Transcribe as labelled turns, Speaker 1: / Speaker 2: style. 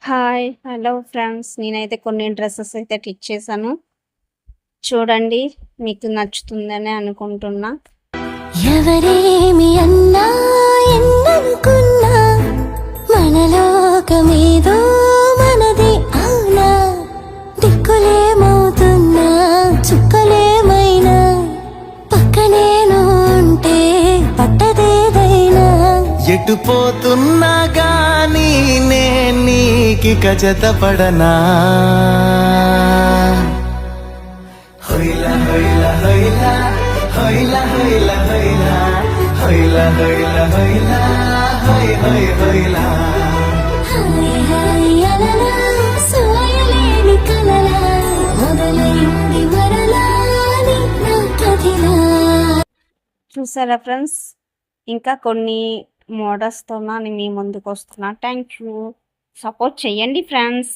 Speaker 1: Hi! Hello friends. నేనైతే కొన్ని dresses అయితే స్టిచ్ చేశాను. చూడండి, మీకు నచ్చుతుందని అనుకుంటున్నా.
Speaker 2: ఎవరేమి అన్నా ఎన్ననుకున్నా మనలోకమేదో మనది అవునా, దిక్కులేమవుతున్నా చుక్కలేమైనా పక్కనేను ఉంటే పట్టదేదైనా.
Speaker 3: ఎటు పోతున్నా గాని నీకిక జతపడనా. హొయ్లా హొయ్లా హొయ్లా హొయ్లా హొయ్లా హొయ్లా హొయ్లా హొయ్లా హొయ్లా హొయ్ హొయ్ హొయ్లా.
Speaker 2: హాయ్ హాయ్ అలలా సోయలేని కలలా మొదలైంది మరలా నీ నా కథిలా.
Speaker 1: చూసారా ఫ్రెండ్స్? ఇంకా కొన్ని మోడల్స్‌తో మీ ముందుకు వస్తున్నా. Thank you. సపోర్ట్ చేయండి ఫ్రెండ్స్.